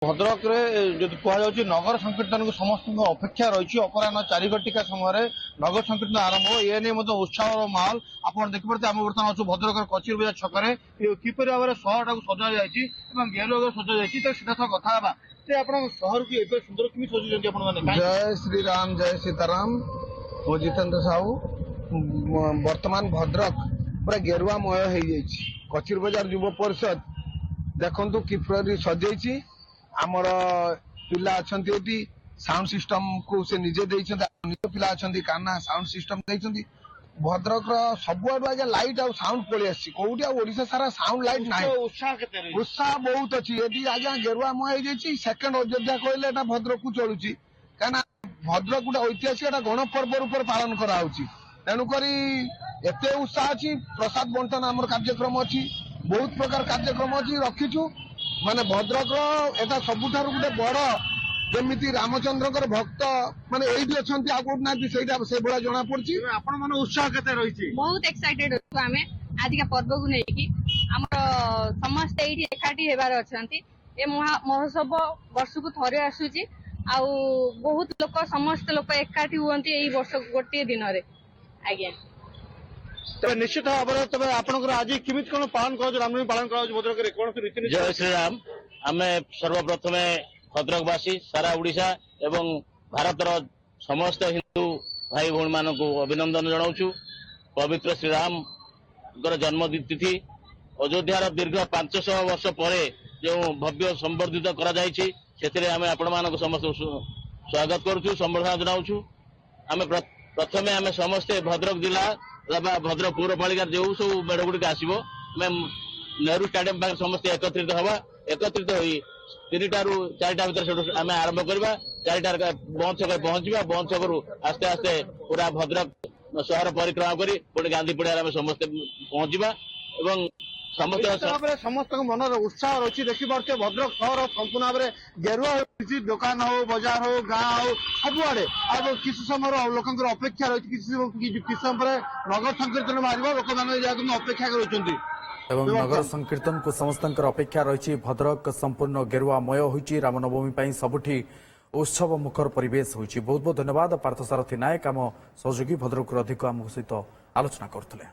भद्रक जो कहुच्छी नगर संकीर्तन को समस्त अपेक्षा रही अपराह 4 घटिका समय नगर संकीर्तन आरंभ हो ए नहीं उत्साह माहौल आप देखिए आम बर्तमान अच्छु भद्रक कचेरी बजार छकरे किपर भाव में सहर टाक सजा जाए गेरुआ सजा जाए तो सीधा सह कथा आप सहर की एत सुंदर कमी सजाई। जय श्री राम जय सीताराम वो जितेंद्र साहू वर्तमान भद्रक पूरा गेरुआमय हो कचेरी बजार युव परिषद देखु किपरि सजाई आमर पिला अच्छा साउंड सिस्टम को से निजे निज पिला अच्छा काना साउंड सिस्टम भद्रक सबुआड़ आज लाइट आउ साउंड पलि आसोटी ओडिशा सारा साउंड लाइट ना उत्साह बहुत अच्छी ये आज गेरुआमय हो सेकेंड अयोध्या कहले भद्रक को चलुची कहीं भद्रक गोटे ऐतिहासिक गण पर्व रूप पालन कराऊँच तेणुक एत उत्साह अच्छी प्रसाद बंटन आम कार्यक्रम अच्छी बहुत प्रकार कार्यक्रम अच्छी रखीचु माने भद्रक एटा सबुठार गोटे बड़ जमी रामचंद्र भक्त माने एठी अछंती आ कोट नाती सेटा से बड़ा जना पड़ची आपण मन उत्साह केते रहिछि बहुत एक्साइटेड आमे आज का पर्व को नेकी हमर समस्त एठी एकाठी हेबार अछंती ए महोत्सव वर्ष को थरे आसुची आ बहुत लोक समस्त लोक एकाठी हुअंती एई वर्ष गोटे दिन रे आज्ञा तबे निश्चित भाव में तबे आपनकर आज किमित कोन पालन कर रामनवमी पालन कर भद्रक रे कोन रीति जय श्री राम आमे सर्वप्रथम भद्रकवासी सारा ओडिशा एवं भारतर समस्त हिंदू भाई भौणी मान को अभिनंदन जनाऊँ। पवित्र श्रीराम जन्म तिथि अयोध्यार दीर्घ 500 वर्ष पर जो भव्य संवर्धित कर समस्त स्वागत करुँ संबर्धना जनाऊँ। आम प्रथमे आम समस्ते भद्रक जिला भद्रक पौरपालिका जो सब मेढ़ गुड़िक आसो नेहरू स्टाडियम पाखे समस्त एकत्रित हवा एकत्रित हो 3टा ରୁ 4ଟା भर आम आरंभ करवा 4टार बंद छक पहुंचा बंद छकू आस्ते आस्ते पूरा भद्रक सहर परिक्रमा कर पुणी गांधी पड़िया समस्ते पहुंचा एवं समस्त मन उत्साह रही देखिए भद्रक सहर संपूर्ण भाव में गेरुआ दुकान हो बजार हो गाँ हो सबुआड़े अब किसी समय लोक अपेक्षा रही किसी समय नगर संकीर्तन बाहर लोक मैंने अपेक्षा कर नगर संकीर्तन को समस्त अपेक्षा रही भद्रक संपूर्ण गेरुआमय होती रामनवमी सबुठी उत्सव मुखर परिवेश होती। बहुत बहुत धन्यवाद पार्थसारथी नायक आम सहयोगी भद्रक अधिक आम सहित आलोचना करते।